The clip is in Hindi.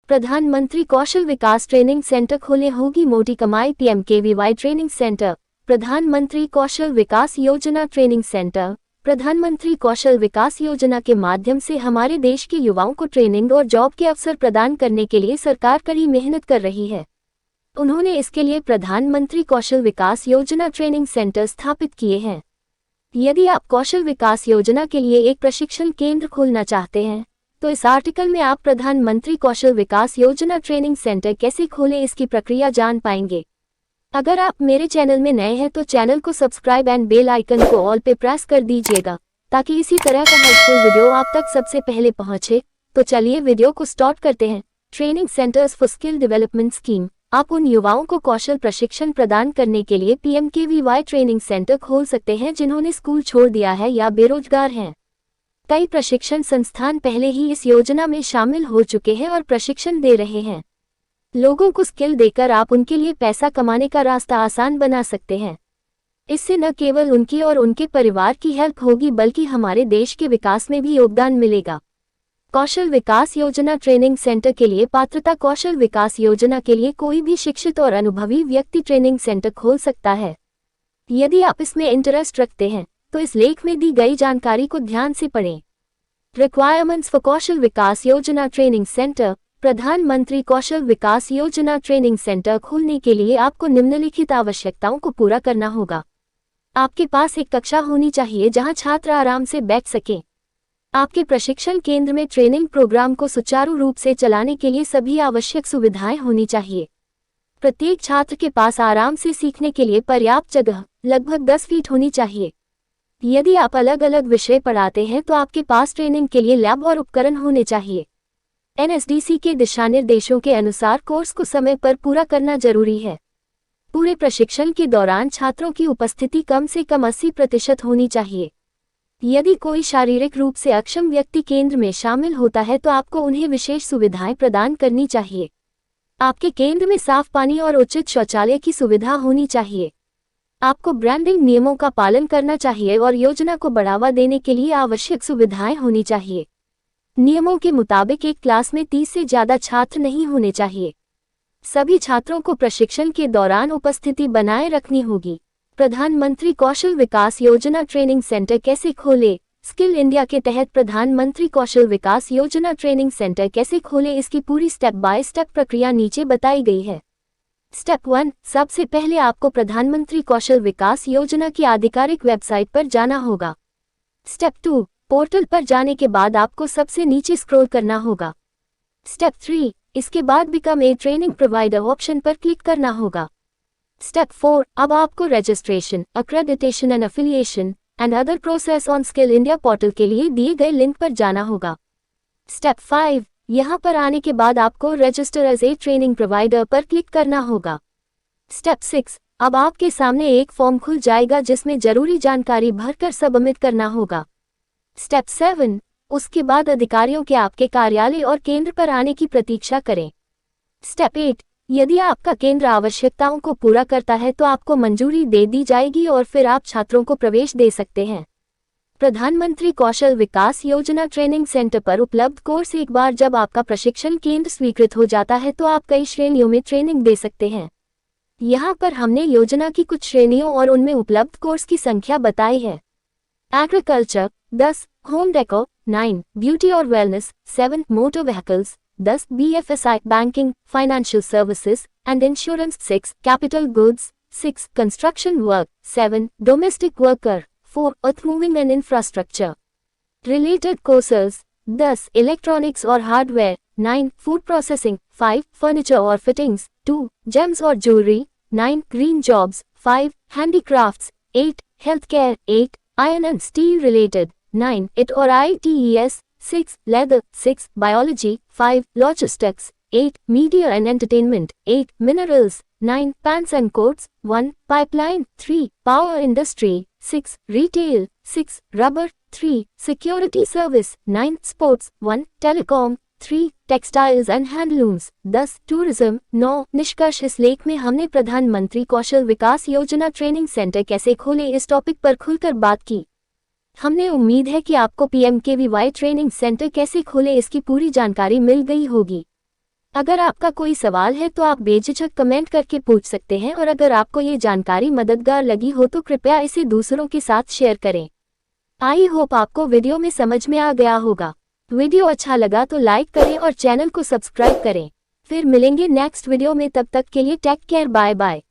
प्रधानमंत्री कौशल विकास ट्रेनिंग सेंटर खोले, होगी मोटी कमाई। पीएमकेवीवाई ट्रेनिंग सेंटर, प्रधानमंत्री कौशल विकास योजना ट्रेनिंग सेंटर। प्रधानमंत्री कौशल विकास योजना के माध्यम से हमारे देश के युवाओं को ट्रेनिंग और जॉब के अवसर प्रदान करने के लिए सरकार कड़ी मेहनत कर रही है। उन्होंने इसके लिए प्रधानमंत्री कौशल विकास योजना ट्रेनिंग सेंटर स्थापित किए हैं। यदि आप कौशल विकास योजना के लिए एक प्रशिक्षण केंद्र खोलना चाहते हैं तो इस आर्टिकल में आप प्रधानमंत्री कौशल विकास योजना ट्रेनिंग सेंटर कैसे खोलें इसकी प्रक्रिया जान पाएंगे। अगर आप मेरे चैनल में नए हैं तो चैनल को सब्सक्राइब एंड बेल आइकन को ऑल पे प्रेस कर दीजिएगा ताकि इसी तरह का हेल्पफुल वीडियो आप तक सबसे पहले पहुंचे। तो चलिए वीडियो को स्टार्ट करते हैं। Training centres for skill development scheme. आप उन युवाओं को कौशल प्रशिक्षण प्रदान करने के लिए पीएमकेवीवाई ट्रेनिंग सेंटर खोल सकते हैं जिन्होंने स्कूल छोड़ दिया है या बेरोजगार हैं। कई प्रशिक्षण संस्थान पहले ही इस योजना में शामिल हो चुके हैं और प्रशिक्षण दे रहे हैं। लोगों को स्किल देकर आप उनके लिए पैसा कमाने का रास्ता आसान बना सकते हैं। इससे न केवल उनकी और उनके परिवार की हेल्प होगी बल्कि हमारे देश के विकास में भी योगदान मिलेगा। कौशल विकास योजना ट्रेनिंग सेंटर के लिए पात्रता। कौशल विकास योजना के लिए कोई भी शिक्षित और अनुभवी व्यक्ति ट्रेनिंग सेंटर खोल सकता है। यदि आप इसमें इंटरेस्ट रखते हैं तो इस लेख में दी गई जानकारी को ध्यान से पढ़ें। रिक्वायरमेंट्स फॉर कौशल विकास योजना ट्रेनिंग सेंटर। प्रधानमंत्री कौशल विकास योजना ट्रेनिंग सेंटर खोलने के लिए आपको निम्नलिखित आवश्यकताओं को पूरा करना होगा। आपके पास एक कक्षा होनी चाहिए जहां छात्र आराम से बैठ सकें। आपके प्रशिक्षण केंद्र में ट्रेनिंग प्रोग्राम को सुचारू रूप से चलाने के लिए सभी आवश्यक सुविधाएं होनी चाहिए। प्रत्येक छात्र के पास आराम से सीखने के लिए पर्याप्त जगह, लगभग 10 फीट होनी चाहिए। यदि आप अलग अलग विषय पढ़ाते हैं तो आपके पास ट्रेनिंग के लिए लैब और उपकरण होने चाहिए। एनएसडीसी के दिशानिर्देशों के अनुसार कोर्स को समय पर पूरा करना जरूरी है। पूरे प्रशिक्षण के दौरान छात्रों की उपस्थिति कम से कम 80% होनी चाहिए। यदि कोई शारीरिक रूप से अक्षम व्यक्ति केंद्र में शामिल होता है तो आपको उन्हें विशेष सुविधाएं प्रदान करनी चाहिए। आपके केंद्र में साफ पानी और उचित शौचालय की सुविधा होनी चाहिए। आपको ब्रांडिंग नियमों का पालन करना चाहिए और योजना को बढ़ावा देने के लिए आवश्यक सुविधाएं होनी चाहिए। नियमों के मुताबिक एक क्लास में 30 से ज्यादा छात्र नहीं होने चाहिए। सभी छात्रों को प्रशिक्षण के दौरान उपस्थिति बनाए रखनी होगी। प्रधानमंत्री कौशल विकास योजना ट्रेनिंग सेंटर कैसे खोले। स्किल इंडिया के तहत प्रधानमंत्री कौशल विकास योजना ट्रेनिंग सेंटर कैसे खोले इसकी पूरी स्टेप बाय स्टेप प्रक्रिया नीचे बताई गई है। स्टेप 1, सबसे पहले आपको प्रधानमंत्री कौशल विकास योजना की आधिकारिक वेबसाइट पर जाना होगा। स्टेप 2, पोर्टल पर जाने के बाद आपको सबसे नीचे स्क्रॉल करना होगा। स्टेप 3, इसके बाद become a training provider option पर क्लिक करना होगा। स्टेप 4, अब आपको registration, accreditation and affiliation and other process on skill India portal के लिए दिए गए लिंक पर जाना होगा। स्टेप 5, यहाँ पर आने के बाद आपको register as a training provider पर क्लिक करना होगा। स्टेप 6, अब आपके सामने एक फॉर्म खुल जाएगा जिसमें जरूरी जानकारी भरकर सबमिट करना होगा। स्टेप 7, उसके बाद अधिकारियों के आपके कार्यालय और केंद्र पर आने की प्रतीक्षा करें। स्टेप 8, यदि आपका केंद्र आवश्यकताओं को पूरा करता है तो आपको मंजूरी दे दी जाएगी और फिर आप छात्रों को प्रवेश दे सकते हैं। प्रधानमंत्री कौशल विकास योजना ट्रेनिंग सेंटर पर उपलब्ध कोर्स। एक बार जब आपका प्रशिक्षण केंद्र स्वीकृत हो जाता है तो आप कई श्रेणियों में ट्रेनिंग दे सकते हैं। यहाँ पर हमने योजना की कुछ श्रेणियों और उनमें उपलब्ध कोर्स की संख्या बताई है। एग्रीकल्चर 10, होम डेकोर 9, ब्यूटी और wellness 7, motor vehicles 10, BFSI banking, financial services and insurance 6, capital goods 6, construction work 7, domestic worker 4, earth moving and infrastructure related courses 10, electronics और हार्डवेयर 9, फूड प्रोसेसिंग 5, फर्नीचर और फिटिंग्स 2, जेम्स और jewellery 9, green jobs 5, handicrafts 8, health care 8, iron and steel related 9, IT और ITES 6, leather 6, biology 5, logistics 8, media and entertainment 8, minerals 9, pants and coats 1, pipeline 3, power industry 6, retail 6, rubber 3, security service 9, sports 1, telecom 3, textiles and handlooms 10, tourism 9। निष्कर्ष, इस लेख में हमने प्रधानमंत्री कौशल विकास योजना ट्रेनिंग सेंटर कैसे खोले इस टॉपिक पर खुलकर बात की। हमने उम्मीद है कि आपको पीएमकेवीवाई ट्रेनिंग सेंटर कैसे खोले इसकी पूरी जानकारी मिल गई होगी। अगर आपका कोई सवाल है तो आप बेझिझक कमेंट करके पूछ सकते हैं और अगर आपको ये जानकारी मददगार लगी हो तो कृपया इसे दूसरों के साथ शेयर करें। आई होप आपको वीडियो में समझ में आ गया होगा। वीडियो अच्छा लगा तो लाइक करें और चैनल को सब्सक्राइब करें। फिर मिलेंगे नेक्स्ट वीडियो में, तब तक के लिए टेक केयर, बाय बाय।